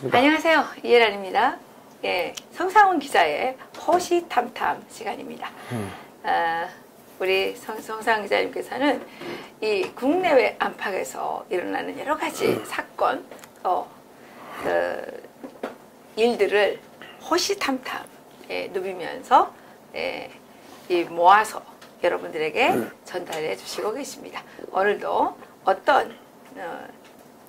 안녕하십니까? 안녕하세요. 이혜란입니다. 예, 성상훈 기자의 호시탐탐 시간입니다. 우리 성상훈 기자님께서는 이 국내외 안팎에서 일어나는 여러 가지 사건, 일들을 호시탐탐 누비면서 이 모아서 여러분들에게 전달해 주시고 계십니다. 오늘도 어떤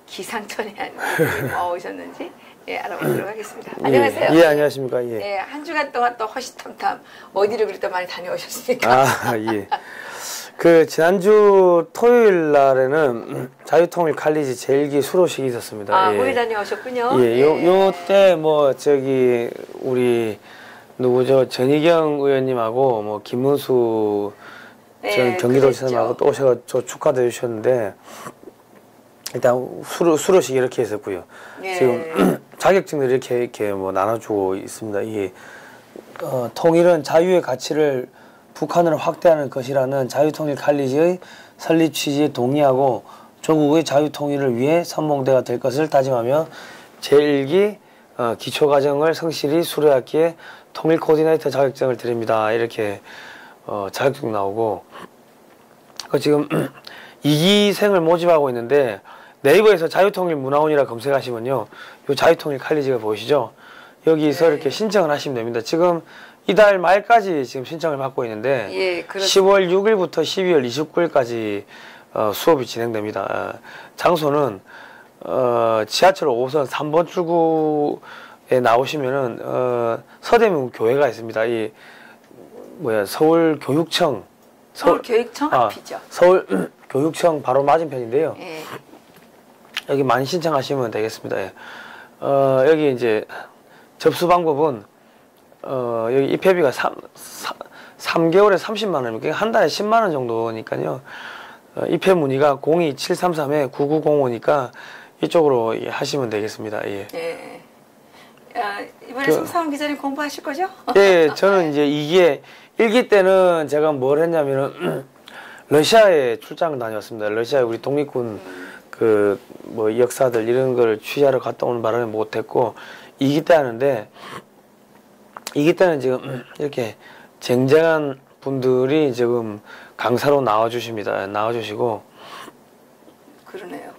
기상천외한 일이 모아오셨는지 알아보도록 하겠습니다. 안녕하세요. 예, 안녕하십니까? 예. 예, 한 주간 동안 또 호시탐탐 어디를 그렇게 많이 다녀오셨습니까? 아, 예. 그 지난주 토요일 날에는 자유통일 칼리지 제1기 수료식이 있었습니다. 아, 거기 다녀오셨군요. 예, 요때 뭐 저기 우리 누구죠? 전희경 의원님하고 뭐 김문수 전 경기도지사님하고 또 오셔서 저 축하드려 주셨는데 일단 수료식 이렇게 했었고요. 예. 지금 자격증을 이렇게 뭐 나눠주고 있습니다. 이게 통일은 자유의 가치를 북한으로 확대하는 것이라는 자유통일 칼리지의 설립 취지에 동의하고 조국의 자유통일을 위해 선봉대가 될 것을 다짐하며 제1기 기초과정을 성실히 수료하기에 통일 코디네이터 자격증을 드립니다. 이렇게 자격증 나오고 지금 2기생을 모집하고 있는데 네이버에서 자유통일 문화원이라 검색하시면요, 요 자유통일 칼리지가 보이시죠? 여기서 이렇게 신청을 하시면 됩니다. 지금 이달 말까지 지금 신청을 받고 있는데 10월 6일부터 12월 29일까지 수업이 진행됩니다. 장소는 지하철 5호선 3번 출구에 나오시면은 서대문 교회가 있습니다. 이 서울교육청 서울교육청 앞이죠. 서울교육청 바로 맞은편인데요. 예. 여기 많이 신청하시면 되겠습니다. 예. 여기 이제 접수 방법은 여기 입회비가 3개월에 30만 원이니까 그러니까 한 달에 10만 원 정도니까요. 입회 문의가 02733-9905니까 이쪽으로 하시면 되겠습니다. 예. 예. 이번에 성상훈 기자님 공부하실 거죠? 예, 저는 이제 2기에 1기 때는 제가 뭘 했냐면은 러시아에 출장을 다녔습니다. 러시아에 우리 독립군 뭐 역사들 이런 걸 취재하러 갔다 오는 바람에 못했고 2기 때 하는데 2기 때는 지금 이렇게 쟁쟁한 분들이 지금 강사로 나와주십니다. 나와주시고 그러네요.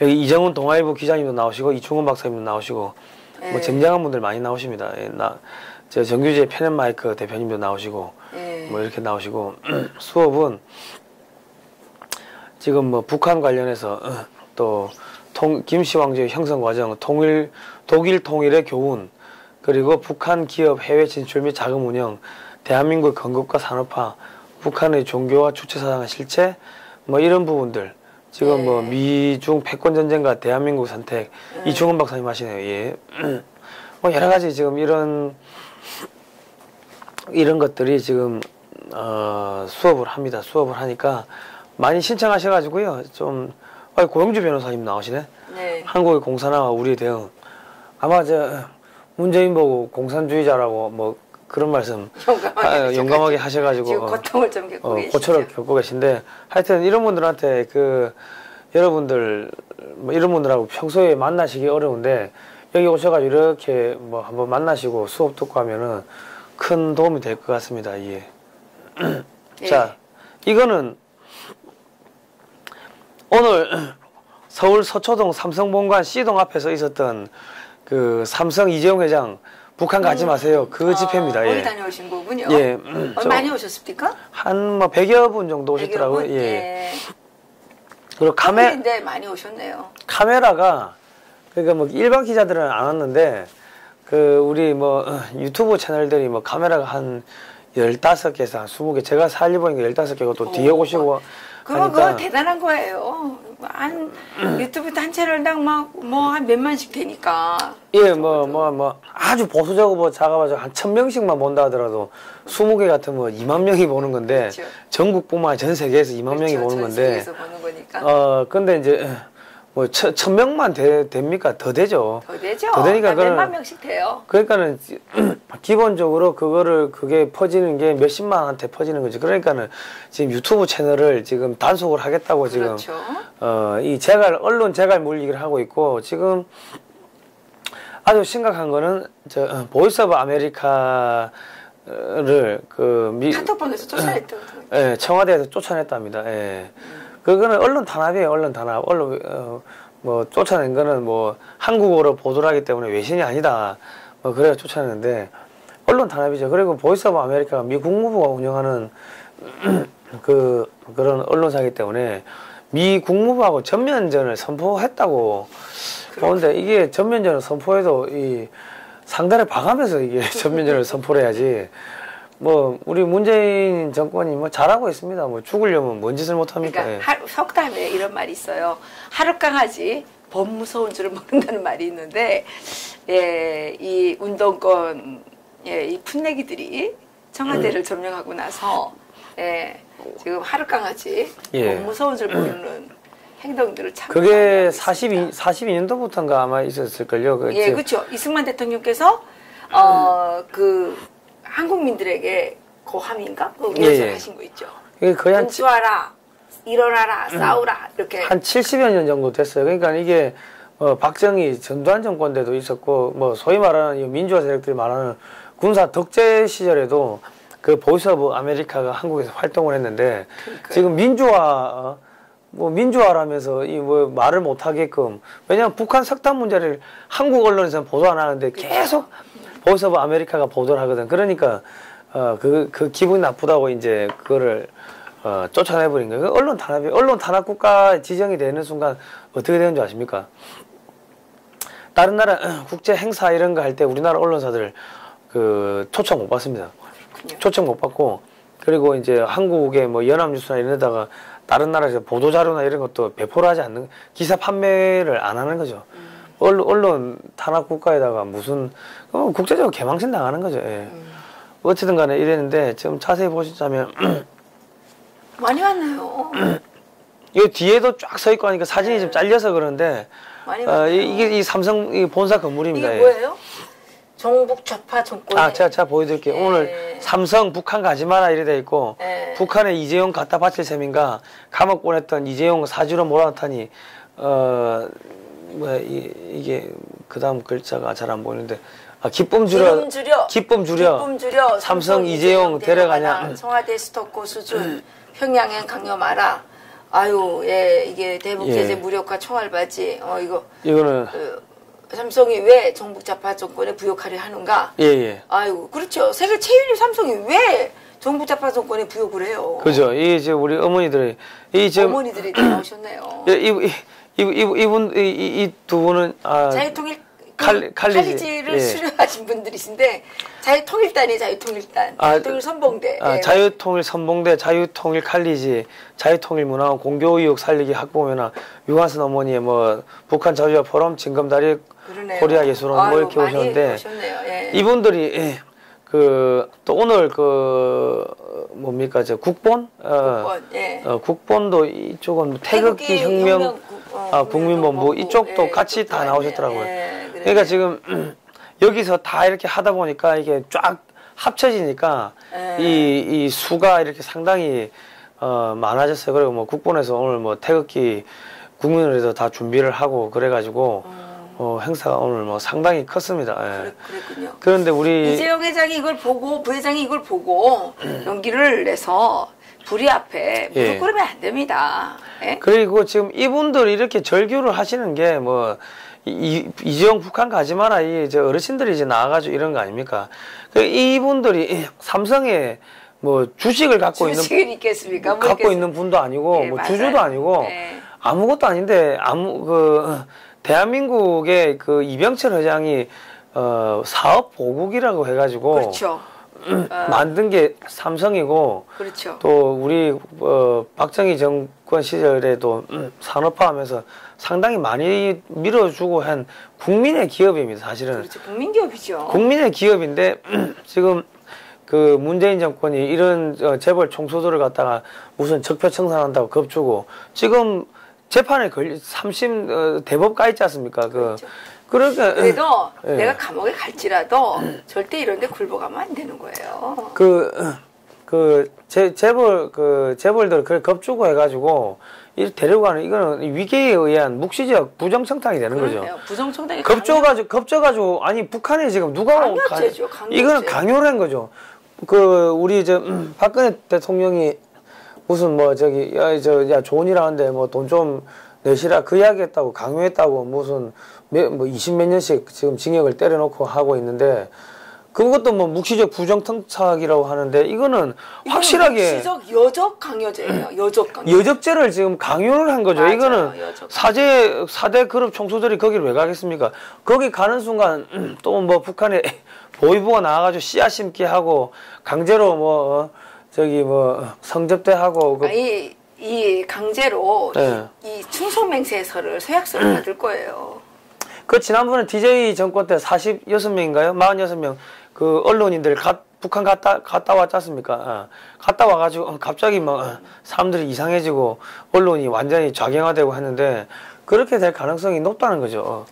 여기 이정훈 동아일보 기자님도 나오시고 이충원 박사님도 나오시고 뭐 쟁쟁한 분들 많이 나오십니다. 저 정규재 펜앤마이크 대표님도 나오시고 뭐 이렇게 나오시고 수업은 지금 뭐 북한 관련해서 또 김씨 왕조의 형성 과정, 독일 통일의 교훈, 그리고 북한 기업 해외 진출 및 자금 운영, 대한민국의 건국과 산업화, 북한의 종교와 주체 사상의 실체, 뭐 이런 부분들. 지금 뭐 미중 패권 전쟁과 대한민국 선택, 이충원 박사님 하시네요. 예. 뭐 여러 가지 지금 이런 것들이 지금 수업을 합니다. 수업을 하니까 많이 신청하셔가지고요. 좀 고영주 변호사님 나오시네. 네. 한국의 공산화와 우리의 대응. 아마 문재인 보고 공산주의자라고 뭐 그런 말씀 용감하게 하셔가지고 지금 고통을 좀 겪고 계시죠. 고초를 겪고 계신데 하여튼 이런 분들한테 여러분들 뭐 이런 분들하고 평소에 만나시기 어려운데 여기 오셔가지고 이렇게 뭐 한번 만나시고 수업 듣고 하면은 큰 도움이 될 것 같습니다. 예. 자, 이거는 오늘 서울 서초동 삼성본관 C동 앞에서 있었던 그 삼성 이재용 회장 북한 가지 마세요. 그 집회입니다. 거기 예. 다녀오신 거군요. 예. 많이 오셨습니까? 한 뭐 100여 분 정도 오셨더라고요. 100여 분? 예. 그리고 한국인데 많이 오셨네요. 카메라가 그러니까 뭐 일반 기자들은 안 왔는데 우리 뭐 유튜브 채널들이 뭐 카메라가 한 15개에서 한 20개 제가 살리 보니까 15개고 또 뒤에 오시고 그거 대단한 거예요. 유튜브 한 채널당 뭐 한 몇만씩 되니까. 예, 아주 보수적으로 뭐 작아봐서 한 1000명씩만 본다 하더라도 20개 같은 뭐 2만 명이 보는 건데 그렇죠. 전국뿐만 아니라 전 세계에서 2만 명이 보는 건데. 전 세계에서 보는 거니까. 근데 이제 뭐 1000명만 됩니까? 더 되죠. 더 되죠. 더 되니까 몇만 명씩 돼요. 그러니까는 기본적으로 그게 퍼지는 게 몇십만한테 퍼지는 거지. 그러니까는 지금 유튜브 채널을 지금 단속을 하겠다고 그렇죠. 지금 이 언론 재갈 물리기를 하고 있고 지금 아주 심각한 거는 보이스 오브 아메리카를 카톡방에서 쫓아냈다고. 예, 청와대에서 쫓아냈답니다. 예. 그거는 언론 탄압이에요. 언론 탄압. 뭐 쫓아낸 거는 뭐 한국어로 보도를 하기 때문에 외신이 아니다. 뭐 그래야 쫓아냈는데 언론 탄압이죠. 그리고 보이스 오브 아메리카가 미 국무부가 운영하는 그런 언론사이기 때문에 미 국무부하고 전면전을 선포했다고 보는데 이게 전면전을 선포해도 이 상단을 봐가면서 이게 전면전을 선포를 해야지. 뭐 우리 문재인 정권이 뭐 잘하고 있습니다. 뭐 죽으려면 뭔 짓을 못합니까? 그러니까 속담에 이런 말이 있어요. 하루 강아지 범 무서운 줄을 모른다는 말이 있는데, 예, 이 운동권, 예, 이 풋내기들이 청와대를 점령하고 나서, 예, 지금 하루 강아지 예. 범 무서운 줄 모르는 행동들을 참. 그게 42년도부터인가 아마 있었을걸요. 예, 그렇죠. 이승만 대통령께서 한국민들에게 고함인가? 그거에서 하신 거 있죠. 거의 한 쏴라, 일어나라, 싸우라 이렇게. 한 70여 년 정도 됐어요. 그러니까 이게 박정희 전두환 정권 때도 있었고 뭐 소위 말하는 민주화 세력들이 말하는 군사 덕재 시절에도 그 보이스 오브 아메리카가 한국에서 활동을 했는데 그러니까요. 지금 민주화라면서 이 뭐 말을 못 하게끔 왜냐하면 북한 석탄 문제를 한국 언론에서는 보도 안 하는데 계속 보이스 오브 아메리카가 보도를 하거든. 그러니까 그 기분이 나쁘다고 이제 그거를 쫓아내버린 거예요. 언론 탄압 국가 지정이 되는 순간 어떻게 되는 줄 아십니까? 다른 나라 국제 행사 이런 거 할 때 우리나라 언론사들 초청 못 받습니다. 초청 못 받고 그리고 이제 한국의 뭐 연합뉴스나 이런 데다가 다른 나라에서 보도자료나 이런 것도 배포를 하지 않는 기사 판매를 안 하는 거죠. 언론 탄압 국가에다가 무슨 국제적으로 개망신 당하는 거죠. 예. 어쨌든 간에 이랬는데 지금 자세히 보시자면 많이 왔네요. 이 뒤에도 쫙 서 있고 하니까 사진이 좀 잘려서 그런데 이게 이 삼성 이 본사 건물입니다. 이게 뭐예요? 종북 좌파 정권. 제가 보여드릴게요. 오늘 삼성 북한 가지 마라 이래 돼 있고 북한에 이재용 갖다 바칠 셈인가 감옥 보냈던 이재용 사주로 몰아넣다니 이게 그 다음 글자가 잘 안 보이는데 기쁨 주려 삼성 이재용 데려가냐 청와대 스토커 수준 평양행 강요 마라. 아유, 예, 이게 대북 제재 무력화 총알바지. 이거는 삼성이 왜 정북 좌파 정권에 부역하려 하는가? 예. 아유, 그렇죠. 세계 최일류 삼성이 왜 정북 좌파 정권에 부역을 해요? 그죠. 이제 우리 어머니들이 어머니들이 나오셨네요. 이분 이 두 분은 자유통일 칼리지를 수료하신 분들이신데 자유통일단이 자유통일단, 자유통일 선봉대, 자유통일 선봉대, 자유통일 칼리지, 자유통일 문화원 공교의혹 살리기 학부모나 유관순 어머니의 뭐 북한 자유화 포럼 징검다리 코리아 예술원 뭐 이렇게 오셨는데 이분들이 또 오늘 뭡니까 국본 국본도 이쪽은 태극기 혁명 국민본부 이쪽도 같이 다 나오셨더라고요. 그러니까 지금 여기서 다 이렇게 하다 보니까 이게 쫙 합쳐지니까 이 수가 이렇게 상당히 많아졌어요. 그리고 뭐 국본에서 오늘 뭐 태극기 국민을해서 다 준비를 하고 그래가지고 행사가 오늘 뭐 상당히 컸습니다. 그랬군요. 그런데 우리 이재용 회장이 이걸 보고 부회장이 이걸 보고 용기를 내서 불의 앞에 무릎 꿇으면 안 됩니다. 그리고 지금 이분들이 이렇게 절규를 하시는 게 뭐 이재용 북한 가지 마라 이제 어르신들이 이제 나와가지고 이런 거 아닙니까? 이분들이 삼성에 뭐 주식을 갖고 있겠습니까? 갖고 있는 분도 아니고 뭐 주주도 아니고 아무것도 아닌데 대한민국의 이병철 회장이 사업 보국이라고 해가지고 그렇죠. 만든 게 삼성이고 그렇죠. 또 우리 박정희 정권 시절에도 산업화하면서 상당히 많이 밀어주고 한 국민의 기업입니다. 사실은. 그렇죠. 국민기업이죠. 국민의 기업인데 지금 문재인 정권이 이런 재벌 총수들을 갖다가 무슨 적폐청산한다고 겁주고 지금 재판에 삼심 대법 가 있지 않습니까? 그렇죠. 그러니까 그래도 내가 감옥에 갈지라도 절대 이런 데 굴복하면 안 되는 거예요. 재벌들 그래 겁주고 해가지고 이 데리고 가는 이거는 위계에 의한 묵시적 부정청탁이 되는 거죠. 부정청탁이 겁져가지고 아니 북한에 지금 누가 강요죄죠. 이거는 강요를 한 거죠. 우리 박근혜 대통령이 무슨 야 좋은 일 하는데 뭐 돈 좀 내시라 그 이야기했다고 강요했다고 무슨 뭐 20몇 년씩 지금 징역을 때려놓고 하고 있는데 그것도 뭐 묵시적 부정청탁이라고 하는데 이거는 확실하게 묵시적 여적 강요죄예요. 여적 강요. 여적죄를 지금 강요를 한 거죠. 맞아요, 이거는 사대 그룹 총수들이 거기를 왜 가겠습니까? 거기 가는 순간 또 뭐 북한에 보위부가 나와가지고 씨앗 심기 하고 강제로 성접대 하고 이 강제로 네. 이 충성맹세서를 서약서를 받을 거예요. 지난번에 DJ 정권 때 46명인가요? 46명 그 언론인들 북한 갔다 왔지 않습니까? 갔다 와가지고 갑자기 막 사람들이 이상해지고 언론이 완전히 좌경화되고 했는데 그렇게 될 가능성이 높다는 거죠.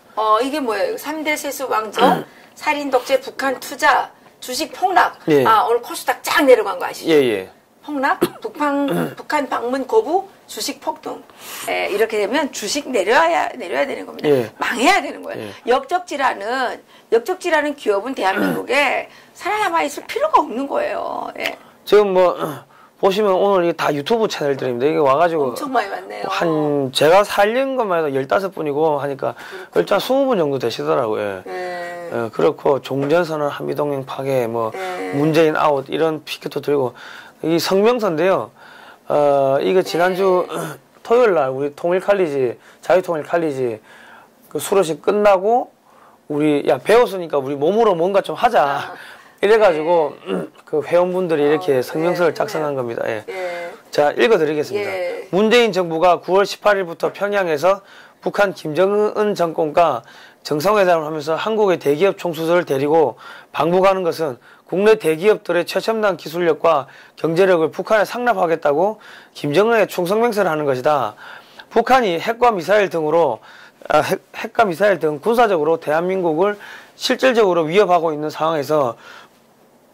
이게 뭐예요? 3대 세수 왕정, 살인 독재, 북한 투자, 주식 폭락. 예. 오늘 코스닥 쫙 내려간 거 아시죠? 예. 폭락, 북한 방문 거부, 주식 폭등. 이렇게 되면 주식 내려야 되는 겁니다. 예. 망해야 되는 거예요. 예. 역적지라는 기업은 대한민국에 살아남아 있을 필요가 없는 거예요. 예. 지금 보시면 오늘 이게 다 유튜브 채널들입니다. 이게 와가지고 엄청 많이 왔네요. 제가 살린 것만 해도 15분이고 하니까 일단 20분 정도 되시더라고요. 그렇고 종전선언 한미동맹 파괴 문재인 아웃 이런 피켓도 들고 이 성명서인데요. 이거 지난주 토요일 날 우리 자유통일칼리지 그 수료식 끝나고 우리 배웠으니까 우리 몸으로 뭔가 좀 하자. 이래가지고 그 회원분들이 이렇게 성명서를 작성한 겁니다. 예. 자, 읽어드리겠습니다. 문재인 정부가 9월 18일부터 평양에서 북한 김정은 정권과 정상회담을 하면서 한국의 대기업 총수들을 데리고 방북하는 것은 국내 대기업들의 최첨단 기술력과 경제력을 북한에 상납하겠다고 김정은의 충성맹세를 하는 것이다. 북한이 핵과 미사일 등 군사적으로 대한민국을 실질적으로 위협하고 있는 상황에서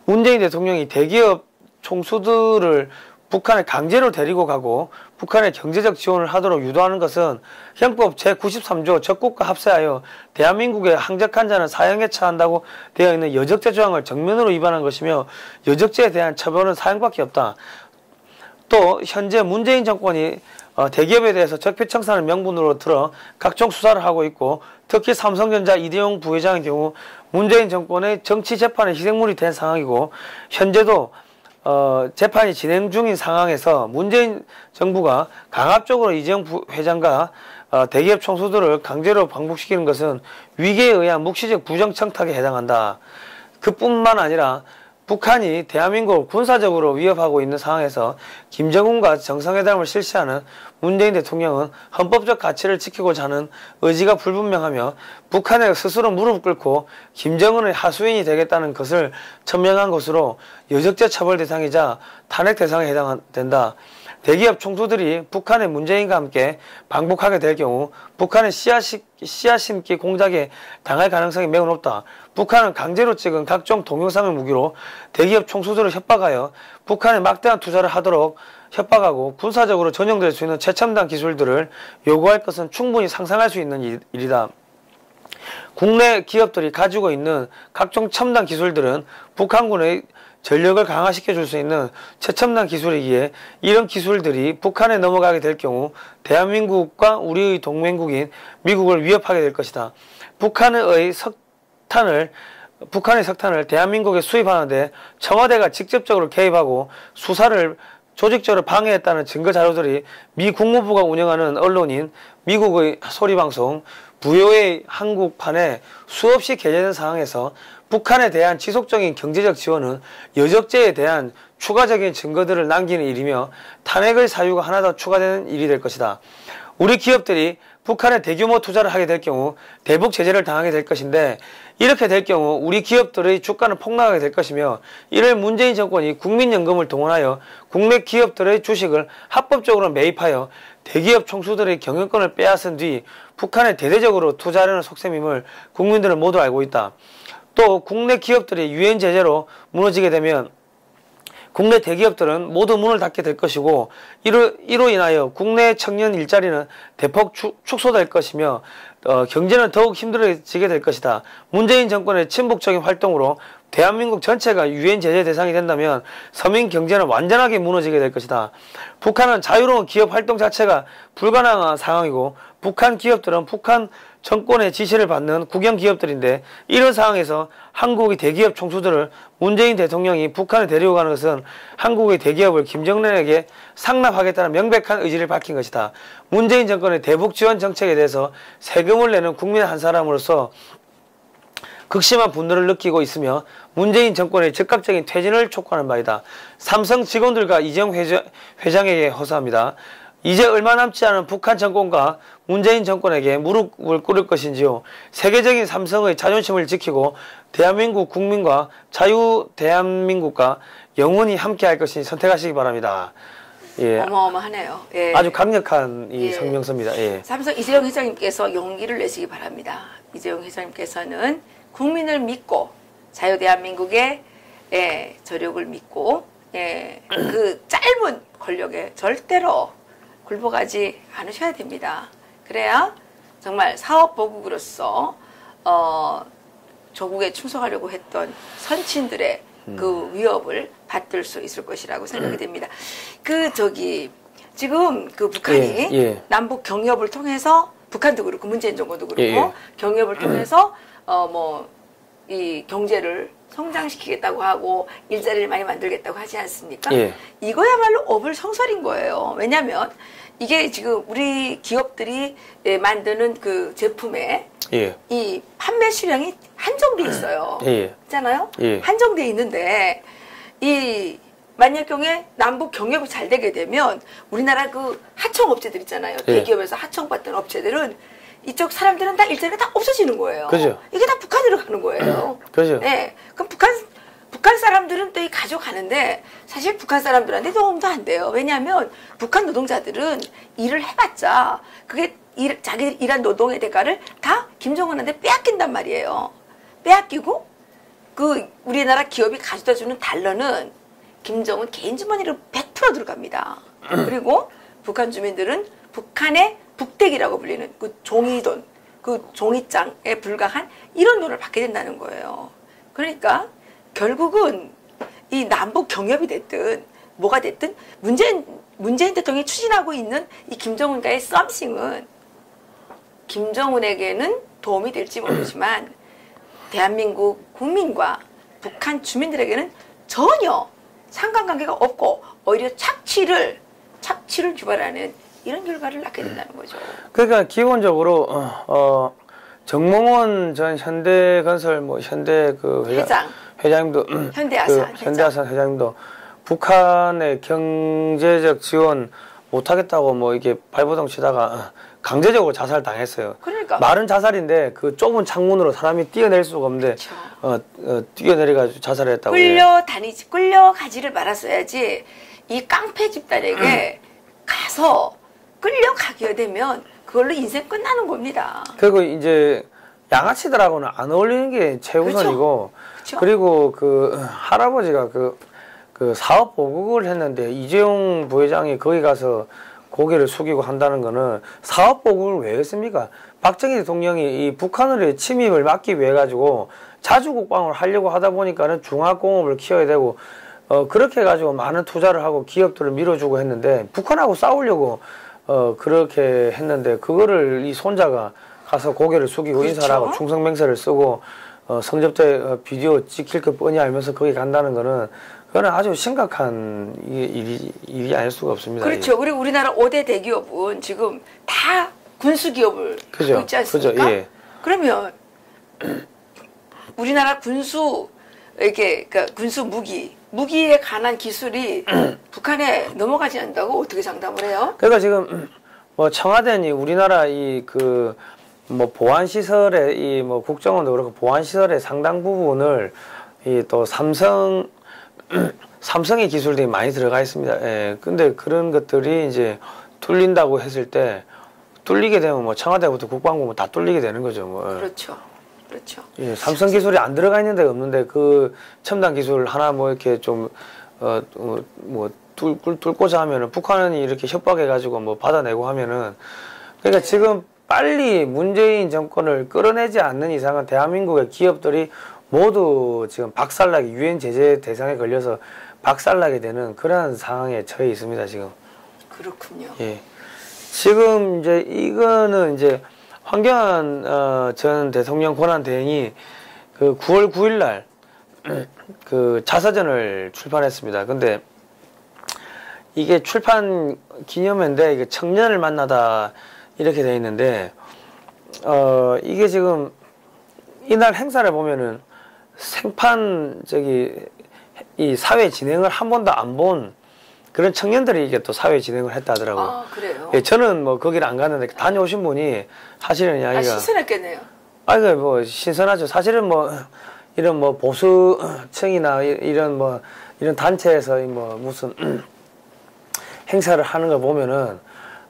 문재인 대통령이 대기업 총수들을 북한에 강제로 데리고 가고 북한의 경제적 지원을 하도록 유도하는 것은 헌법 제93조 적국과 합세하여 대한민국의 항적한 자는 사형에 처한다고 되어 있는 여적죄 조항을 정면으로 위반한 것이며 여적죄에 대한 처벌은 사형밖에 없다. 또 현재 문재인 정권이 대기업에 대해서 적폐청산을 명분으로 들어 각종 수사를 하고 있고 특히 삼성전자 이대용 부회장의 경우 문재인 정권의 정치 재판의 희생물이 된 상황이고 현재도 재판이 진행 중인 상황에서 문재인 정부가 강압적으로 이재용 부회장과 대기업 총수들을 강제로 방북시키는 것은 위계에 의한 묵시적 부정청탁에 해당한다. 그뿐만 아니라 북한이 대한민국을 군사적으로 위협하고 있는 상황에서 김정은과 정상회담을 실시하는 문재인 대통령은 헌법적 가치를 지키고자 하는 의지가 불분명하며 북한에 스스로 무릎 꿇고 김정은의 하수인이 되겠다는 것을 천명한 것으로 여적죄 처벌 대상이자 탄핵 대상에 해당된다. 대기업 총수들이 북한의 문재인과 함께 방북하게 될 경우 북한의 씨앗 심기 공작에 당할 가능성이 매우 높다. 북한은 강제로 찍은 각종 동영상을 무기로 대기업 총수들을 협박하여 북한에 막대한 투자를 하도록 협박하고 군사적으로 전용될 수 있는 최첨단 기술들을 요구할 것은 충분히 상상할 수 있는 일이다. 국내 기업들이 가지고 있는 각종 첨단 기술들은 북한군의 전력을 강화시켜 줄 수 있는 최첨단 기술이기에 이런 기술들이 북한에 넘어가게 될 경우 대한민국과 우리의 동맹국인 미국을 위협하게 될 것이다. 북한의 석탄을 대한민국에 수입하는데 청와대가 직접적으로 개입하고 수사를 조직적으로 방해했다는 증거 자료들이 미 국무부가 운영하는 언론인 미국의 소리방송 부여의 한국판에 수없이 게재된 상황에서 북한에 대한 지속적인 경제적 지원은 여적죄에 대한 추가적인 증거들을 남기는 일이며 탄핵의 사유가 하나 더 추가되는 일이 될 것이다. 우리 기업들이 북한에 대규모 투자를 하게 될 경우 대북 제재를 당하게 될 것인데 이렇게 될 경우 우리 기업들의 주가는 폭락하게 될 것이며 이를 문재인 정권이 국민연금을 동원하여 국내 기업들의 주식을 합법적으로 매입하여 대기업 총수들의 경영권을 빼앗은 뒤 북한에 대대적으로 투자하려는 속셈임을 국민들은 모두 알고 있다. 또 국내 기업들이 유엔 제재로 무너지게 되면 국내 대기업들은 모두 문을 닫게 될 것이고 이로 인하여 국내 청년 일자리는 대폭 축소될 것이며 경제는 더욱 힘들어지게 될 것이다. 문재인 정권의 친북적인 활동으로 대한민국 전체가 유엔 제재 대상이 된다면 서민 경제는 완전하게 무너지게 될 것이다. 북한은 자유로운 기업 활동 자체가 불가능한 상황이고 북한 기업들은 북한 정권의 지시를 받는 국영 기업들인데 이런 상황에서 한국의 대기업 총수들을 문재인 대통령이 북한에 데리고 가는 것은 한국의 대기업을 김정은에게 상납하겠다는 명백한 의지를 밝힌 것이다. 문재인 정권의 대북 지원 정책에 대해서 세금을 내는 국민 한 사람으로서 극심한 분노를 느끼고 있으며 문재인 정권의 즉각적인 퇴진을 촉구하는 바이다. 삼성 직원들과 이재용 회장에게 호소합니다. 이제 얼마 남지 않은 북한 정권과 문재인 정권에게 무릎을 꿇을 것인지요. 세계적인 삼성의 자존심을 지키고 대한민국 국민과 자유 대한민국과 영원히 함께할 것이니 선택하시기 바랍니다. 예. 어마어마하네요. 예. 아주 강력한 이 성명서입니다. 예. 삼성 이재용 회장님께서 용기를 내시기 바랍니다. 이재용 회장님께서는 국민을 믿고 자유 대한민국의 저력을 믿고 그 짧은 권력에 절대로 굴복하지 않으셔야 됩니다. 그래야 정말 사업보국으로서 조국에 충성하려고 했던 선친들의 그 위협을 받들 수 있을 것이라고 생각이 됩니다. 지금 그 북한이 남북 경협을 통해서 북한도 그렇고 문재인 정권도 그렇고 경협을 통해서 이 경제를 성장시키겠다고 하고 일자리를 많이 만들겠다고 하지 않습니까? 이거야말로 어불성설인 거예요. 왜냐하면 이게 지금 우리 기업들이 만드는 그 제품에 이 판매 수량이 한정돼 있어요. 있잖아요? 한정돼 있는데 이 만약경에 남북 경협이 잘 되게 되면 우리나라 그 하청업체들 있잖아요. 대기업에서 하청받던 업체들은 이쪽 사람들은 다 일자리가 다 없어지는 거예요. 그죠. 이게 다 북한으로 가는 거예요. 그죠. 네. 그럼 북한 사람들은 또 가져가는데 사실 북한 사람들한테 도움도 안 돼요. 왜냐하면 북한 노동자들은 일을 해봤자 그게 자기들 일한 노동의 대가를 다 김정은한테 빼앗긴단 말이에요. 빼앗기고 그 우리나라 기업이 가져다 주는 달러는 김정은 개인 주머니로 100% 들어갑니다. 그리고 북한 주민들은 북한의 북대기라고 불리는 그 종이돈, 그 종이장에 불과한 이런 돈을 받게 된다는 거예요. 그러니까 결국은 이 남북 경협이 됐든 뭐가 됐든 문재인 대통령이 추진하고 있는 이 김정은과의 썸씽은 김정은에게는 도움이 될지 모르지만 대한민국 국민과 북한 주민들에게는 전혀 상관관계가 없고 오히려 착취를 유발하는 이런 결과를 낳게 된다는 거죠. 그러니까 기본적으로 정몽원 전 현대건설 현대 그 회장님도 현대아산 회장님도 북한의 경제적 지원 못하겠다고 이게 발버둥 치다가 강제적으로 자살 당했어요. 그러니까 말은 자살인데 그 좁은 창문으로 사람이 뛰어낼 수가 없는데 뛰어내려가지고 자살했다고. 끌려가지를 말았어야지. 이 깡패 집단에게 가서 끌려가게 되면 그걸로 인생 끝나는 겁니다. 그리고 이제 양아치들하고는 안 어울리는 게 최우선이고, 그렇죠? 그리고 그 할아버지가 그 사업 보국을 했는데 이재용 부회장이 거기 가서 고개를 숙이고 한다는 거는 사업 보국을 왜 했습니까? 박정희 대통령이 이 북한으로의 침입을 막기 위해 가지고 자주국방을 하려고 하다 보니까는 중화공업을 키워야 되고 그렇게 해가지고 많은 투자를 하고 기업들을 밀어주고 했는데 북한하고 싸우려고 그렇게 했는데 그거를 이 손자가 가서 고개를 숙이고 인사를 하고 충성맹세를 쓰고 성접대 비디오 찍힐 거 뻔히 알면서 거기 간다는 거는 그거는 아주 심각한 일이 아닐 수가 없습니다. 그렇죠. 예. 그리고 우리나라 5대 대기업은 지금 다 군수기업을 하고 있지 않습니까? 그죠. 예. 그러면 우리나라 군수 군수 무기에 관한 기술이 북한에 넘어가지 않는다고 어떻게 장담을 해요? 그러니까 지금 청와대니 우리나라 보안 시설에 국정원도 그렇고 보안 시설의 상당 부분을 또 삼성의 기술들이 많이 들어가 있습니다. 예. 근데 그런 것들이 이제 뚫린다고 했을 때 뚫리게 되면 청와대부터 국방부 다 뚫리게 되는 거죠. 그렇죠. 예, 삼성 기술이 안 들어가 있는 데가 없는데 그 첨단 기술 하나 이렇게 좀 뭐 뚫고자 하면은 북한이 이렇게 협박해가지고 뭐 받아내고 하면은 그러니까 지금 빨리 문재인 정권을 끌어내지 않는 이상은 대한민국의 기업들이 모두 지금 박살나게 유엔 제재 대상에 걸려서 박살나게 되는 그러한 상황에 처해 있습니다 지금. 그렇군요. 예. 지금 이제 이거는 이제 황교안 전 대통령 권한 대행이 그 9월 9일 날 그 자서전을 출판했습니다. 근데 이게 출판 기념회인데 이게 청년을 만나다 이렇게 돼 있는데 이게 지금 이날 행사를 보면은 생판 이 사회 진행을 한 번도 안 본 그런 청년들이 이게 또 사회 진행을 했다 하더라고요. 아, 그래요? 예, 저는 뭐 거기를 안 갔는데 다녀오신 분이 사실은 이야기가 신선했겠네요. 그 뭐 신선하죠. 사실은 뭐 이런 뭐 보수층이나 이런 뭐 이런 단체에서 뭐 무슨 행사를 하는 거 보면은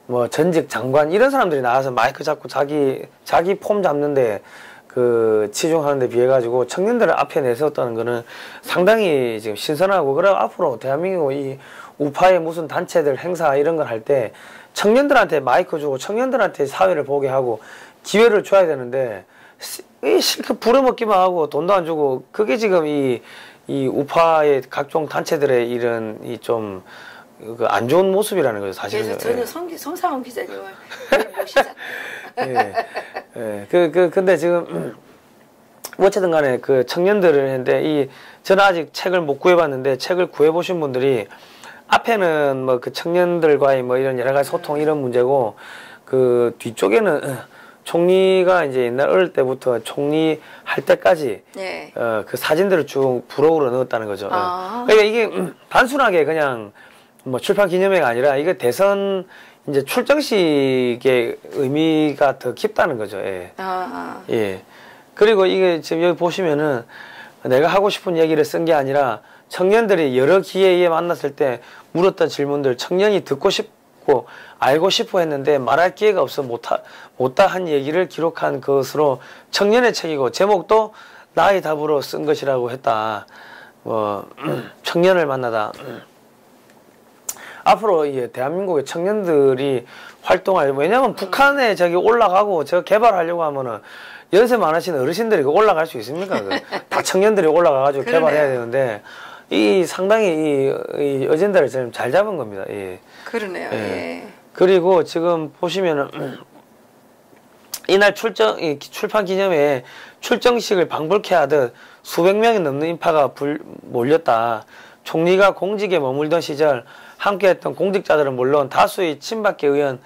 뭐 전직 장관 이런 사람들이 나와서 마이크 잡고 자기 폼 잡는데 그 치중하는 데 비해 가지고 청년들을 앞에 내세웠다는 거는 상당히 지금 신선하고 그래 앞으로 대한민국 이 우파의 무슨 단체들 행사 이런 걸 할 때 청년들한테 마이크 주고 청년들한테 사회를 보게 하고 기회를 줘야 되는데 실컷 부려먹기만 하고 돈도 안 주고 그게 지금 이 우파의 각종 단체들의 이런 이 좀 그 안 좋은 모습이라는 거죠 사실은. 그래서 저는 손상훈 기자님을 모시자. 근데 지금 어쨌든 간에 그 청년들을 했는데 저는 아직 책을 못 구해봤는데 책을 구해보신 분들이 앞에는 뭐 그 청년들과의 뭐 이런 여러 가지 소통 이런 문제고 그 뒤쪽에는 총리가 이제 옛날 어릴 때부터 총리 할 때까지 네. 그 사진들을 쭉 부록으로 넣었다는 거죠. 아. 그러니까 이게 단순하게 그냥 뭐 출판 기념회가 아니라 이거 대선 이제 출정식의 의미가 더 깊다는 거죠. 예. 예. 그리고 이게 지금 여기 보시면은 내가 하고 싶은 얘기를 쓴 게 아니라 청년들이 여러 기회에 만났을 때 물었던 질문들 청년이 듣고 싶고 알고 싶어 했는데 말할 기회가 없어 못다 한 얘기를 기록한 것으로 청년의 책이고 제목도 나의 답으로 쓴 것이라고 했다. 뭐 청년을 만나다. 앞으로 이 대한민국의 청년들이 활동할 왜냐면 북한에 저기 올라가고 저 개발하려고 하면은 연세 많으신 어르신들이 올라갈 수 있습니까? 다 청년들이 올라가가지고 개발해야 되는데 이 상당히 이 어젠다를 좀 잘 잡은 겁니다. 예. 그러네요. 예. 그리고 지금 보시면은 이날 출판 기념회에 출정식을 방불케 하듯 수백 명이 넘는 인파가 몰렸다. 총리가 공직에 머물던 시절 함께했던 공직자들은 물론 다수의 친박계 의원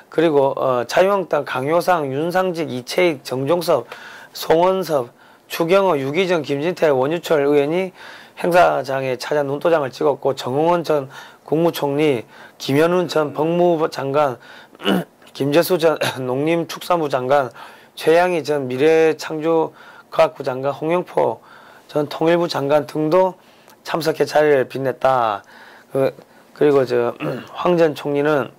그리고 자유한국당 강효상, 윤상직, 이채익, 정종섭, 송원섭, 추경호, 유기정, 김진태, 원유철 의원이 행사장에 찾아 눈도장을 찍었고 정홍원 전 국무총리, 김현훈 전 법무부 장관, 김재수 전 농림축산부 장관, 최양희 전 미래창조과학부 장관, 홍영포 전 통일부 장관 등도 참석해 자리를 빛냈다. 그리고 황 전 총리는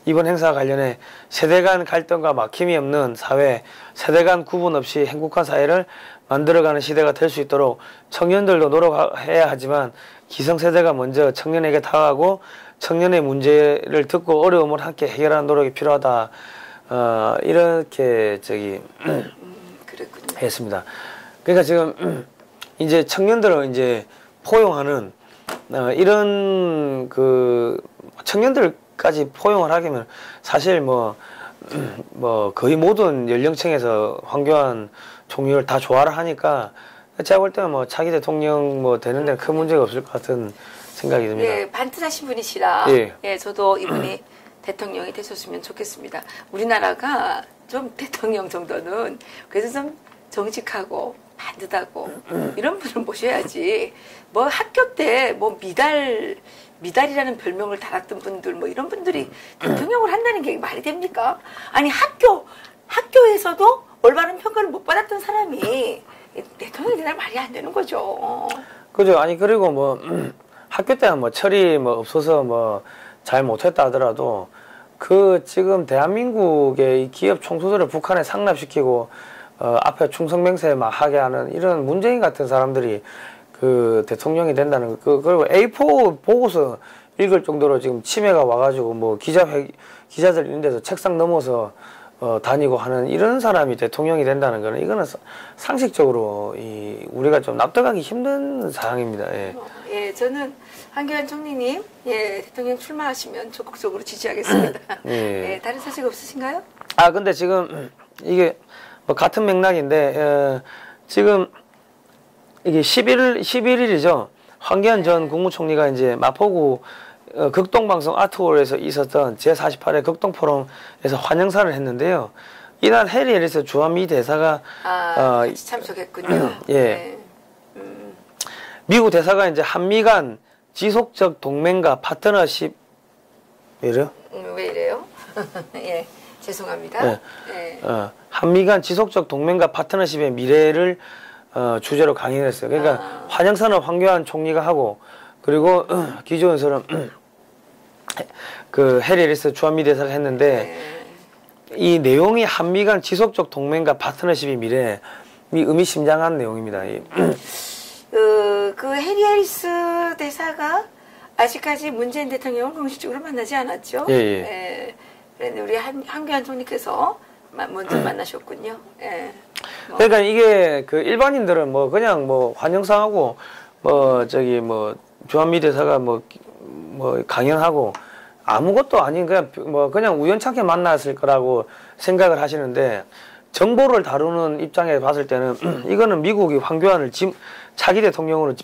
이번 행사와 관련해 세대 간 갈등과 막힘이 없는 사회, 세대 간 구분 없이 행복한 사회를 만들어가는 시대가 될 수 있도록 청년들도 노력해야 하지만 기성세대가 먼저 청년에게 다가가고 청년의 문제를 듣고 어려움을 함께 해결하는 노력이 필요하다. 이렇게 했습니다. 그러니까 지금 이제 청년들을 이제 포용하는 이런 그 청년들까지 포용을 하기면 사실 뭐 거의 모든 연령층에서 황교안 총리를 다 좋아를 하니까 제가 볼 때는 뭐 차기 대통령 뭐 되는 데는 큰 문제가 없을 것 같은 생각이 듭니다. 예, 반듯하신 분이시라. 예, 저도 이분이 대통령이 되셨으면 좋겠습니다. 우리나라가 좀 대통령 정도는 그래서 좀 정직하고 반듯하고 이런 분을 모셔야지. 뭐 학교 때 뭐 미달이라는 별명을 달았던 분들 뭐 이런 분들이 대통령을 한다는 게 말이 됩니까? 아니 학교에서도 올바른 평가를 못 받았던 사람이 대통령이 되는 말이 안 되는 거죠. 그죠. 아니 그리고 뭐 학교 때는 뭐 철이 뭐 없어서 뭐 잘 못했다 하더라도 그 지금 대한민국의 이 기업 총수들을 북한에 상납시키고 앞에 충성맹세 막 하게 하는 이런 문재인 같은 사람들이 그 대통령이 된다는 거. 그리고 A4 보고서 읽을 정도로 지금 치매가 와가지고 뭐 기자들 있는 데서 책상 넘어서 다니고 하는 이런 사람이 대통령이 된다는 거는 이거는 상식적으로 우리가 좀 납득하기 힘든 사항입니다. 예. 예, 저는 한교안 총리님, 예, 대통령 출마하시면 적극적으로 지지하겠습니다. 예. 예, 다른 소식 없으신가요? 아, 근데 지금 이게 뭐 같은 맥락인데 지금 이게 11일이죠. 황교안 전 국무총리가 이제 마포구 극동방송 아트홀에서 있었던 제48회 극동포럼에서 환영사를 했는데요. 이날 해리 해리스 주한미 대사가 같이 참석했군요. 예. 네. 미국 대사가 이제 한미 간 지속적 동맹과 파트너십 왜 이래요? 왜 이래요? 예, 죄송합니다. 네. 예. 한미 간 지속적 동맹과 파트너십의 미래를 주제로 강의를 했어요. 그러니까 환영사는 황교안 총리가 하고 그리고 기조연설은 그 해리 해리스 주한미 대사가 했는데 이 내용이 한미 간 지속적 동맹과 파트너십의 미래 의미심장한 내용입니다. 그 해리 해리스 대사가 아직까지 문재인 대통령을 공식적으로 만나지 않았죠. 예. 예. 그런데 우리 한교안 총리께서 먼저 만나셨군요. 예. 그러니까 이게 그 일반인들은 뭐 그냥 뭐 환영사하고 뭐 저기 뭐 주한미 대사가 뭐 강연하고 아무것도 아닌 그냥 우연찮게 만났을 거라고 생각을 하시는데 정보를 다루는 입장에 봤을 때는 이거는 미국이 황교안을 차기 대통령으로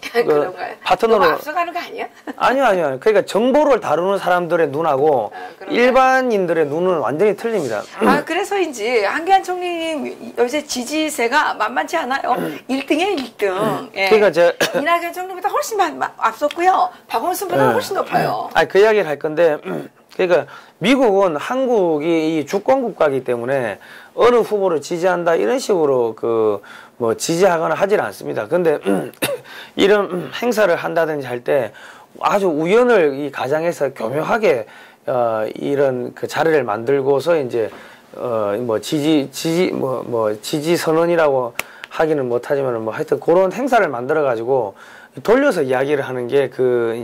파트너로 너무 앞서가는 거 아니야? 아니요. 그러니까 정보를 다루는 사람들의 눈하고 일반인들의 눈은 완전히 틀립니다. 그래서인지 한교안 총리님 요새 지지세가 만만치 않아요. 1등이에요, 1등. 예. 그러니까 이낙연 총리보다 훨씬 앞섰고요. 박원순보다 훨씬 높아요. 그 이야기를 할 건데 그러니까 미국은 한국이 이 주권 국가이기 때문에 어느 후보를 지지한다 이런 식으로 뭐 지지하거나 하질 않습니다. 근데 이런 행사를 한다든지 할 때 아주 우연을 이 가장해서 교묘하게 이런 그 자리를 만들고서 이제 뭐 지지 선언이라고 하기는 못하지만 뭐 하여튼 그런 행사를 만들어 가지고 돌려서 이야기를 하는 게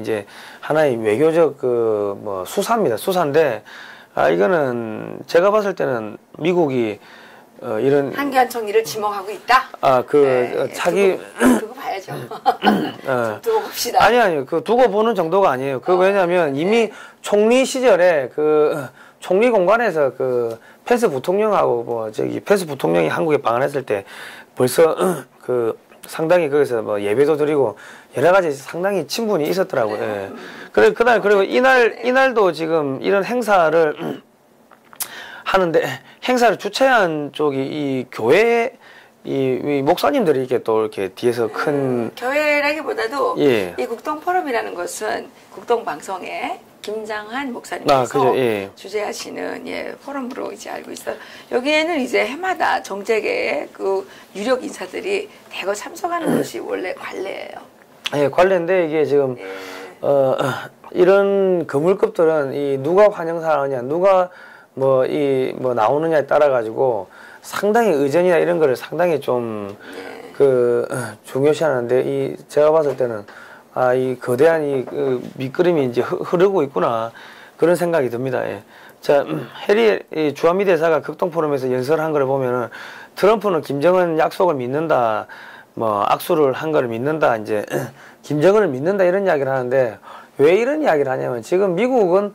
이제 하나의 외교적 뭐 수사입니다. 수사인데 이거는 제가 봤을 때는 미국이 이런 한교안 총리를 지목하고 있다. 차기 두고 봐야죠. 두고 봅시다. 아니요. 두고 보는 정도가 아니에요. 왜냐하면 이미 총리 시절에 총리 공간에서 펜스 부통령하고 펜스 부통령이 한국에 방한했을 때 벌써 상당히 거기서 뭐 예배도 드리고 여러 가지 상당히 친분이 있었더라고요. 예. 그리고 이날도 지금 이런 행사를 하는데 행사를 주최한 쪽이 이 교회 이 목사님들이 이렇게 또 이렇게 뒤에서 큰 교회라기보다도 예. 이 국동 포럼이라는 것은 국동 방송에 김장한 목사님께서 그죠, 예. 주재하시는 포럼으로 이제 알고 있어요. 여기에는 이제 해마다 정재계의 유력 인사들이 대거 참석하는 것이 원래 관례예요. 예, 관례인데 이게 지금 이런 거물급들은 누가 환영사하느냐, 누가 나오느냐에 따라 가지고 상당히 의전이나 이런 거를 상당히 좀 중요시하는데 제가 봤을 때는 이 거대한 밑그림이 이제 흐르고 있구나 그런 생각이 듭니다. 예. 자, 해리 주한미 대사가 극동 포럼에서 연설한 걸 보면은 트럼프는 김정은 약속을 믿는다, 악수를 한 걸 믿는다, 이제 김정은을 믿는다 이런 이야기를 하는데 왜 이런 이야기를 하냐면 지금 미국은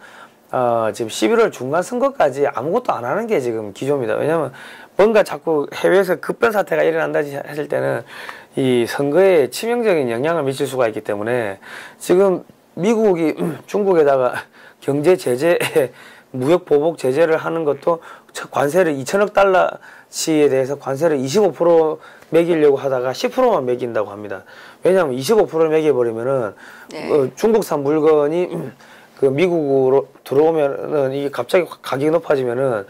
지금 11월 중간 선거까지 아무것도 안 하는 게 지금 기조입니다. 왜냐면 뭔가 자꾸 해외에서 급변 사태가 일어난다 했을 때는 이 선거에 치명적인 영향을 미칠 수가 있기 때문에 지금 미국이 중국에다가 경제 제재, 무역 보복 제재를 하는 것도 관세를 2천억 달러치에 대해서 관세를 25% 매기려고 하다가 10%만 매긴다고 합니다. 왜냐하면 25%를 매겨버리면은 중국산 물건이 미국으로 들어오면은 이게 갑자기 가격이 높아지면은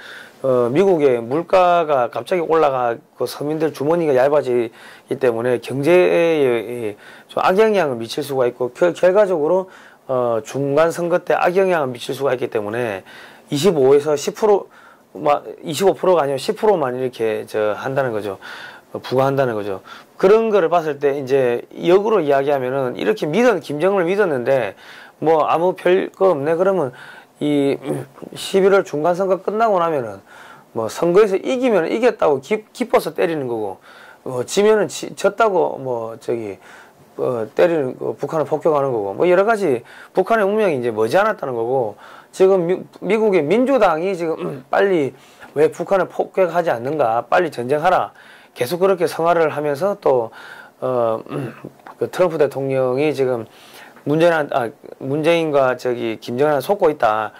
미국의 물가가 갑자기 올라가고 서민들 주머니가 얇아지기 때문에 경제에 좀 악영향을 미칠 수가 있고 결과적으로 중간 선거 때 악영향을 미칠 수가 있기 때문에 25에서 10% 25%가 아니고 10%만 이렇게 한다는 거죠. 부과한다는 거죠. 그런 거를 봤을 때 이제 역으로 이야기하면은 이렇게 김정은을 믿었는데 뭐 아무 별거 없네 그러면 이 11월 중간선거 끝나고 나면은 뭐 선거에서 이기면 이겼다고 기뻐서 때리는 거고 지면은 졌다고 뭐 저기 때리는 북한을 폭격하는 거고 뭐 여러 가지 북한의 운명이 이제 머지않았다는 거고 지금 미국의 민주당이 지금 빨리 왜 북한을 폭격하지 않는가 빨리 전쟁하라 계속 그렇게 성화를 하면서 또 그 트럼프 대통령이 지금 문재인과 저기 김정은을 속고 있다.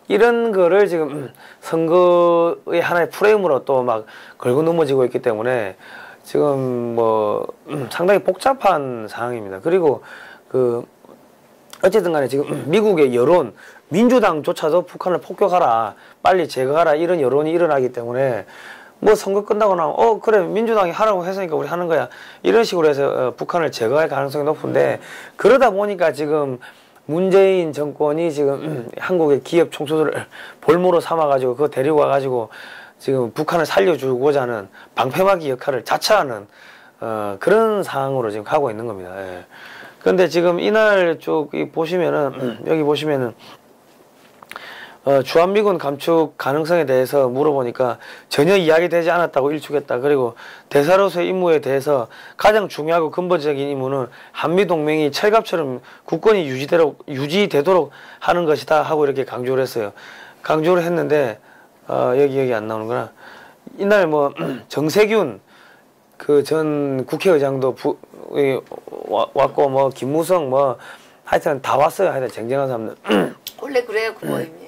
이런 거를 지금 선거의 하나의 프레임으로 또 막 걸고 넘어지고 있기 때문에 지금 뭐 상당히 복잡한 상황입니다. 그리고 그 어쨌든 간에 지금 미국의 여론, 민주당조차도 북한을 폭격하라, 빨리 제거하라 이런 여론이 일어나기 때문에 뭐 선거 끝나고 나면 그래 민주당이 하라고 했으니까 우리 하는 거야 이런 식으로 해서 북한을 제거할 가능성이 높은데 그러다 보니까 지금 문재인 정권이 지금 한국의 기업 총수들을 볼모로 삼아가지고 그거 데리고 와가지고 지금 북한을 살려주고자 하는 방패막이 역할을 자처하는 그런 상황으로 지금 가고 있는 겁니다. 예. 그런데 지금 이날 쭉 보시면은 여기 보시면은 주한미군 감축 가능성에 대해서 물어보니까 전혀 이야기되지 않았다고 일축했다. 그리고 대사로서의 임무에 대해서 가장 중요하고 근본적인 임무는 한미동맹이 철갑처럼 국권이 유지되도록 하는 것이다 하고 이렇게 강조를 했어요. 강조를 했는데 여기 안 나오는구나. 이날 뭐 정세균 그 전 국회의장도 왔고 뭐 김무성 뭐 하여튼 다 왔어요. 하여튼 쟁쟁한 사람들. 원래 그래요, 그거입니다.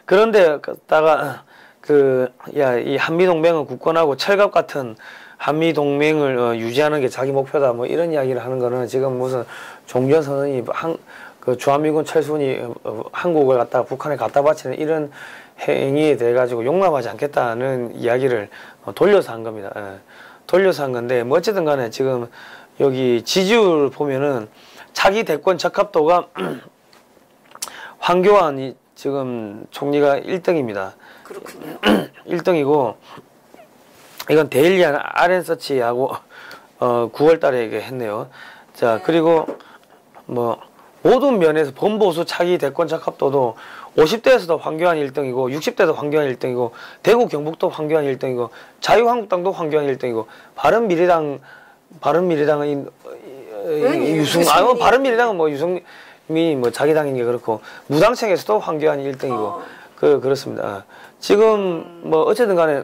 그런데다가 이 한미동맹은 굳건하고 철갑 같은 한미동맹을 유지하는 게 자기 목표다 뭐 이런 이야기를 하는 거는 지금 무슨 종전선언이 그 주한미군 철수군이 한국을 갖다가 북한에 갖다 바치는 이런 행위에 대해 가지고 용납하지 않겠다는 이야기를 돌려서 한 겁니다. 예. 돌려서 한 건데 뭐 어쨌든 간에 지금 여기 지지율 보면은 차기 대권 적합도가 황교안이 지금 총리가 1등입니다. 그렇군요. 1등이고 이건 데일리안 RN서치하고 9월 달에 이게 했네요. 자, 그리고 뭐 모든 면에서 범보수 차기 대권 적합도도 50대에서도 황교안 1등이고 60대도 황교안 1등이고 대구 경북도 황교안 1등이고 자유한국당도 황교안 1등이고 바른미래당은 바른미래당은 뭐 유승민이 뭐 자기 당인 게 그렇고 무당층에서도 황교안이 1등이고 그렇습니다. 지금 뭐 어쨌든 간에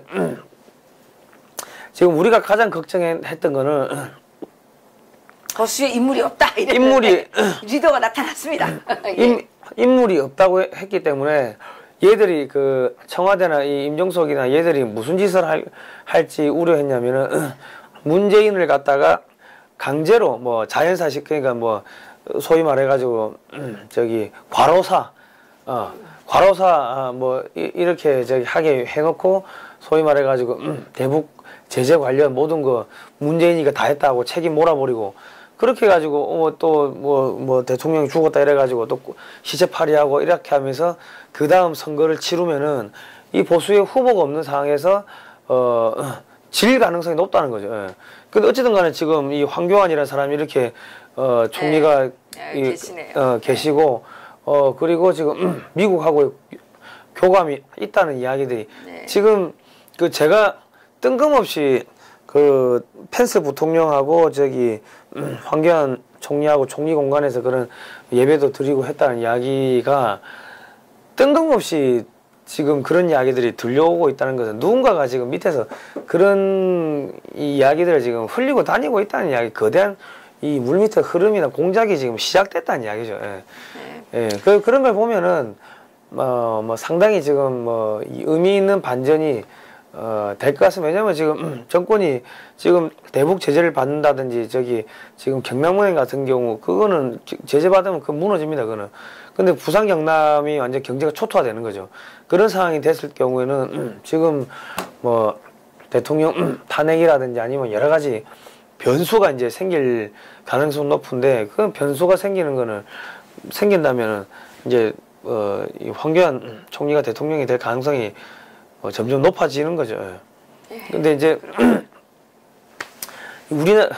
지금 우리가 가장 걱정했던 거는 거수에 인물이 없다. 인물이 리더가 나타났습니다. 인물이 없다고 했기 때문에 얘들이 그 청와대나 이 임종석이나 얘들이 무슨 짓을 할지 우려했냐면은 문재인을 갖다가 강제로 뭐 자연사식 그러니까 뭐 소위 말해가지고 저기 과로사 뭐 이렇게 저기 하게 해놓고 소위 말해가지고 대북 제재 관련 모든 거 문재인이가 다 했다고 책임 몰아버리고 그렇게 해가지고 또 뭐 대통령이 죽었다 이래가지고 또 시체팔이하고 이렇게 하면서 그 다음 선거를 치르면은 이 보수의 후보가 없는 상황에서 질 가능성이 높다는 거죠. 예. 근데 어쨌든 간에 지금 이 황교안이라는 사람이 이렇게 총리가 계시고 그리고 지금 미국하고 교감이 있다는 이야기들이 지금 그 제가 뜬금없이 그 펜스 부통령하고 저기 황교안 총리하고 총리 공간에서 그런 예배도 드리고 했다는 이야기가 뜬금없이 지금 그런 이야기들이 들려오고 있다는 것은 누군가가 지금 밑에서 그런 이야기들을 지금 흘리고 다니고 있다는 이야기, 거대한 이 물밑의 흐름이나 공작이 지금 시작됐다는 이야기죠. 예. 예. 그런 걸 보면은 뭐 상당히 지금 뭐 의미 있는 반전이 될 것 같습니다. 왜냐면 지금 정권이 지금 대북 제재를 받는다든지 저기 지금 경남은행 같은 경우 그거는 제재 받으면 그 무너집니다. 그거는. 근데 부산 경남이 완전 경제가 초토화되는 거죠. 그런 상황이 됐을 경우에는 지금 뭐 대통령 탄핵이라든지 아니면 여러 가지 변수가 이제 생길 가능성 높은데 그 변수가 생긴다면은 이제 이 황교안 총리가 대통령이 될 가능성이 점점 높아지는 거죠. 예. 근데 이제 우리는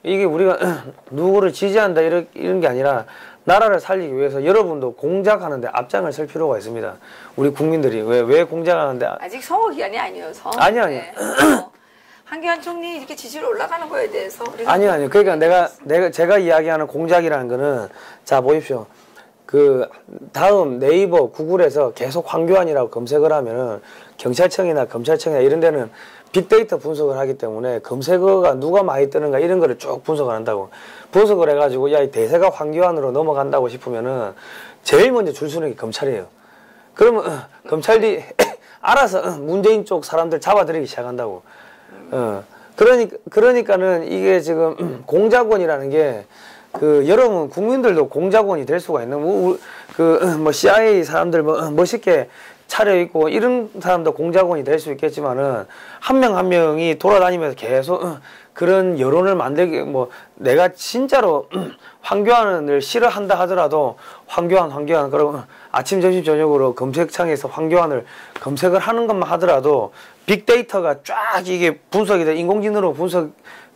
이게 우리가 누구를 지지한다 이런 게 아니라 나라를 살리기 위해서 여러분도 공작하는데 앞장을 설 필요가 있습니다. 우리 국민들이 왜 공작하는데 아직 선거 기간이 아니어서 아니요. 네. 한기환 총리 이렇게 지지율 올라가는 거에 대해서 아니요. 그러니까 제가 이야기하는 공작이라는 거는 자 보십시오. 그 다음 네이버 구글에서 계속 황교안이라고 검색을 하면은 경찰청이나 검찰청이나 이런 데는 빅데이터 분석을 하기 때문에 검색어가 누가 많이 뜨는가 이런 거를 쭉 분석을 한다고. 분석을 해가지고 야, 이 대세가 황교안으로 넘어간다고 싶으면은 제일 먼저 줄 서는 게 검찰이에요. 그러면 검찰이 알아서 문재인 쪽 사람들 잡아들이기 시작한다고. 그러니까는 이게 지금 공작원이라는 게 그 여러분 국민들도 공작원이 될 수가 있는 뭐 CIA 사람들 멋있게 차려입고 이런 사람도 공작원이 될 수 있겠지만은 한 명 한 명이 돌아다니면서 계속 그런 여론을 만들게 뭐 내가 진짜로 황교안을 싫어한다 하더라도 황교안 그러고 아침 점심 저녁으로 검색창에서 황교안을 검색을 하는 것만 하더라도 빅데이터가 쫙 이게 분석이 돼 인공지능으로 분석을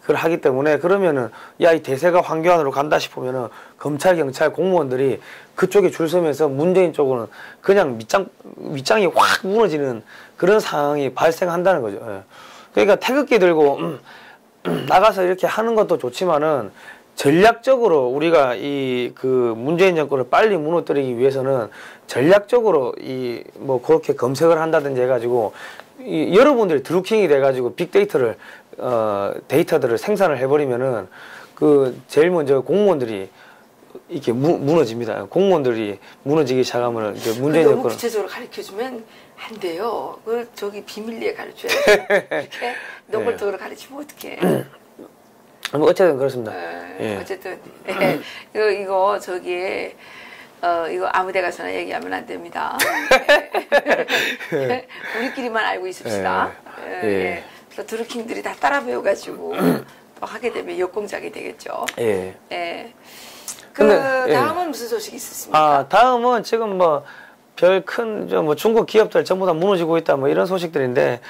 하기 때문에 그러면은 야, 이 대세가 황교안으로 간다 싶으면은 검찰 경찰 공무원들이 그쪽에 줄 서면서 문재인 쪽으로는 그냥 밑장이 확 무너지는 그런 상황이 발생한다는 거죠. 예. 그러니까 태극기 들고 나가서 이렇게 하는 것도 좋지만은 전략적으로 우리가 이 그 문재인 정권을 빨리 무너뜨리기 위해서는 전략적으로 이 뭐 그렇게 검색을 한다든지 해가지고 여러분들이 드루킹이 돼가지고 빅데이터를 데이터들을 생산을 해버리면은 그 제일 먼저 공무원들이 이렇게 무너집니다. 공무원들이 무너지기 시작하면은 이제 문재인 너무 정권 구체적으로 가르쳐주면 안 돼요. 그 저기 비밀리에 가르쳐야 돼. 이렇게 노골적으로 가르치면 어떡해. 뭐 어쨌든 그렇습니다. 예. 어쨌든 이거 저기에 이거 아무데 가서나 얘기하면 안 됩니다. 우리끼리만 알고 있읍시다. 예. 그래서 드루킹들이 다 따라 배워가지고 또 하게 되면 역공작이 되겠죠. 예. 다음은 무슨 소식이 있었습니까? 다음은 지금 뭐 별 큰 뭐 중국 기업들 전부 다 무너지고 있다 뭐 이런 소식들인데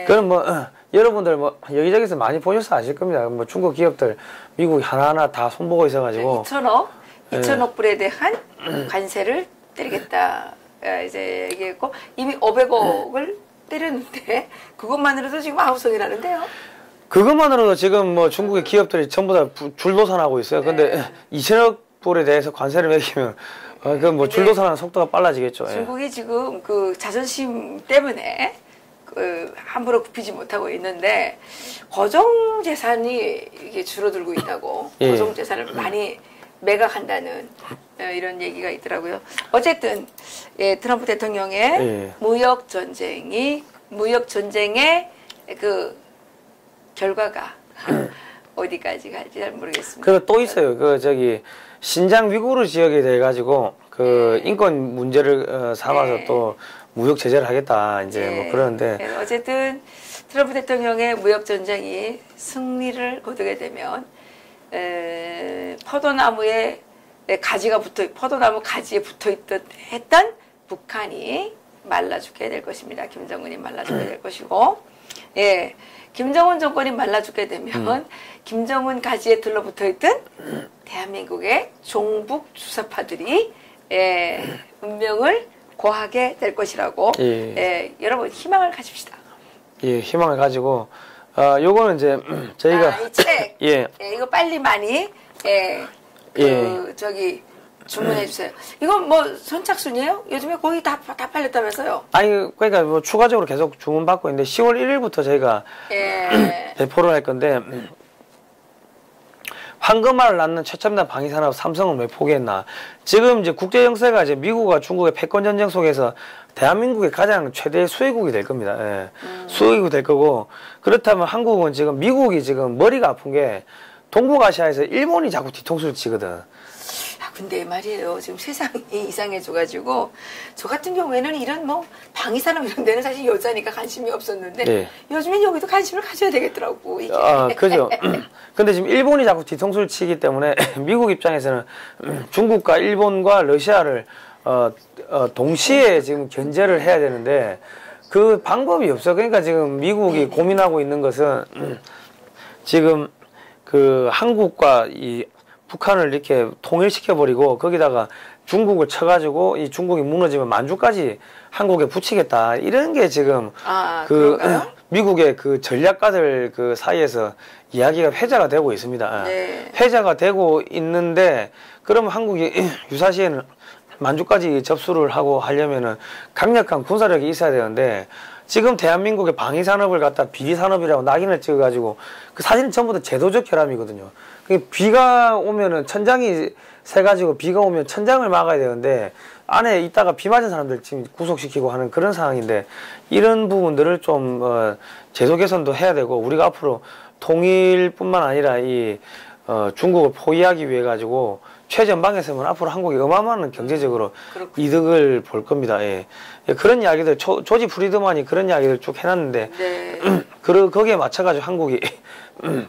그건 뭐 여러분들 뭐 여기저기서 많이 보셔서 아실 겁니다. 뭐 중국 기업들 미국 하나하나 다 손보고 있어가지고 2천억 불에 대한 관세를 때리겠다 이제 얘기했고 이미 500억을 때렸는데 그것만으로도 지금 아우성이라는데요. 그것만으로도 지금 뭐 중국의 기업들이 전부 다 줄도산하고 있어요. 근데 2천억 불에 대해서 관세를 매기면 그 뭐 줄도산하는 속도가 빨라지겠죠. 중국이 지금 그 자존심 때문에 그 함부로 굽히지 못하고 있는데 고정 재산이 이게 줄어들고 있다고 고정 재산을 많이 매각한다는 이런 얘기가 있더라고요. 어쨌든 트럼프 대통령의 무역 전쟁의 그 결과가 어디까지 갈지 잘 모르겠습니다. 그리고 또 있어요. 그 저기 신장 위구르 지역에 대해 가지고 그 인권 문제를 삼아서 또 무역 제재를 하겠다 이제 뭐 그러는데 어쨌든 트럼프 대통령의 무역 전쟁이 승리를 거두게 되면 포도나무에 포도나무 가지에 했던 북한이 말라 죽게 될 것입니다. 김정은이 말라 죽게 될 것이고, 김정은 정권이 말라 죽게 되면 김정은 가지에 들러붙어 있던 대한민국의 종북 주사파들이 운명을 고하게 될 것이라고 여러분 희망을 가집시다. 희망을 가지고 요거는 이제 저희가 이 책 이거 빨리 많이 저기 주문해 주세요. 이건 뭐 선착순이에요? 요즘에 거의 다 팔렸다면서요? 아니 그러니까 뭐 추가적으로 계속 주문 받고 있는데 10월 1일부터 저희가 배포를 할 건데 황금알을 낳는 최첨단 방위산업 삼성은 왜 포기했나? 지금 이제 국제 정세가 이제 미국과 중국의 패권 전쟁 속에서 대한민국의 가장 최대 수혜국이 될 겁니다. 수혜국이 될 거고 그렇다면 한국은 지금 미국이 지금 머리가 아픈 게 동북아시아에서 일본이 자꾸 뒤통수를 치거든. 근데 말이에요. 지금 세상이 이상해져가지고 저 같은 경우에는 이런 뭐 방위산업 이런 데는 사실 여자니까 관심이 없었는데 요즘엔 여기도 관심을 가져야 되겠더라고. 이게. 그죠. 근데 지금 일본이 자꾸 뒤통수를 치기 때문에 미국 입장에서는 중국과 일본과 러시아를 동시에 지금 견제를 해야 되는데 그 방법이 없어. 그러니까 지금 미국이 고민하고 있는 것은 지금 그 한국과 이 북한을 이렇게 통일시켜버리고 거기다가 중국을 쳐가지고 이 중국이 무너지면 만주까지 한국에 붙이겠다. 이런 게 지금 그 그런가요? 미국의 그 전략가들 그 사이에서 이야기가 회자가 되고 있습니다. 네. 회자가 되고 있는데 그러면 한국이 유사시에는 만주까지 접수를 하고 하려면은 강력한 군사력이 있어야 되는데 지금 대한민국의 방위산업을 갖다 비리산업이라고 낙인을 찍어가지고 그 사실은 전부 다 제도적 결함이거든요. 비가 오면은 천장이 새가지고 비가 오면 천장을 막아야 되는데 안에 있다가 비 맞은 사람들 지금 구속시키고 하는 그런 상황인데 이런 부분들을 좀 제도 개선도 해야 되고 우리가 앞으로 통일뿐만 아니라 이 중국을 포위하기 위해 가지고 최전방에서는 앞으로 한국이 어마어마한 경제적으로 이득을 볼 겁니다. 예. 그런 이야기들 조지 프리드만이 그런 이야기를 쭉 해놨는데 네. 거기에 맞춰가지고 한국이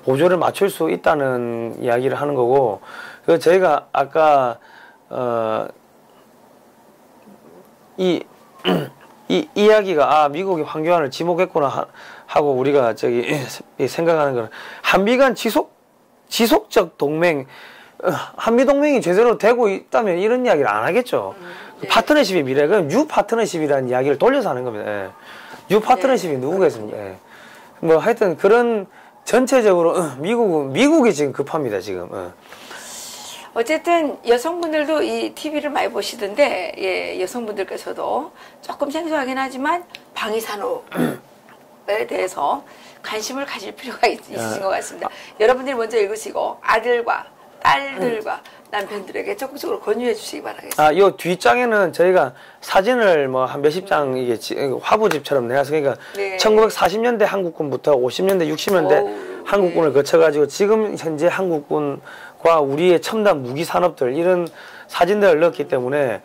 보조를 맞출 수 있다는 이야기를 하는 거고 그 저희가 아까 이 이야기가 미국이 황교안을 지목했구나 하고 우리가 저기 생각하는 거는 한미 간 지속적 동맹 한미 동맹이 제대로 되고 있다면 이런 이야기를 안 하겠죠. 네. 파트너십의 미래, 그럼 뉴 파트너십이라는 이야기를 돌려서 하는 겁니다. 예. 뉴 파트너십이 네. 누구겠습니까? 예. 뭐 하여튼 그런 전체적으로 미국이 지금 급합니다. 지금. 어쨌든 여성분들도 이 TV를 많이 보시던데 예, 여성분들께서도 조금 생소하긴 하지만 방위산업에 대해서 관심을 가질 필요가 있으신 것 같습니다. 여러분들이 먼저 읽으시고 아들과 딸들과 남편들에게 적극적으로 권유해 주시기 바라겠습니다. 요 뒷장에는 저희가 사진을 뭐 한 몇십 장 이게 화보집처럼 내서 그러니까 네. 1940년대 한국군부터 50년대, 60년대 한국군을 거쳐가지고 지금 현재 한국군과 우리의 첨단 무기 산업들 이런 사진들을 넣었기 때문에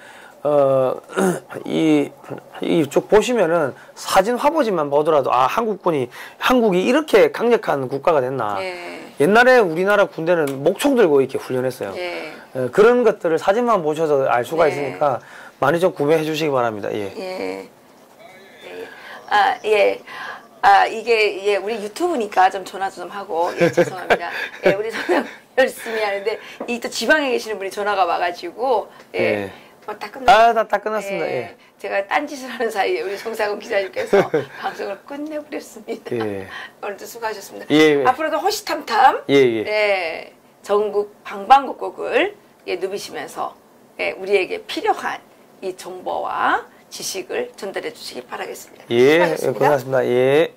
쭉 보시면은 사진 화보집만 보더라도 한국이 이렇게 강력한 국가가 됐나. 네. 옛날에 우리나라 군대는 목총 들고 이렇게 훈련했어요. 예. 그런 것들을 사진만 보셔서 알 수가 네. 있으니까 많이 좀 구매해 주시기 바랍니다. 예. 예. 예. 이게 예, 우리 유튜브니까 좀 전화 좀 하고 예, 죄송합니다. 예, 우리 선생 열심히 하는데 이 또 지방에 계시는 분이 전화가 와가지고 예. 예. 다 끝났습니다. 다 끝났습니다. 예. 제가 딴짓을 하는 사이에 우리 송사근 기자님께서 방송을 끝내버렸습니다. 예. 오늘도 수고하셨습니다. 예. 앞으로도 호시탐탐 예. 네, 전국 방방곡곡을 예, 누비시면서 예, 우리에게 필요한 이 정보와 지식을 전달해 주시기 바라겠습니다. 예. 수고하셨습니다. 고생하셨습니다. 예.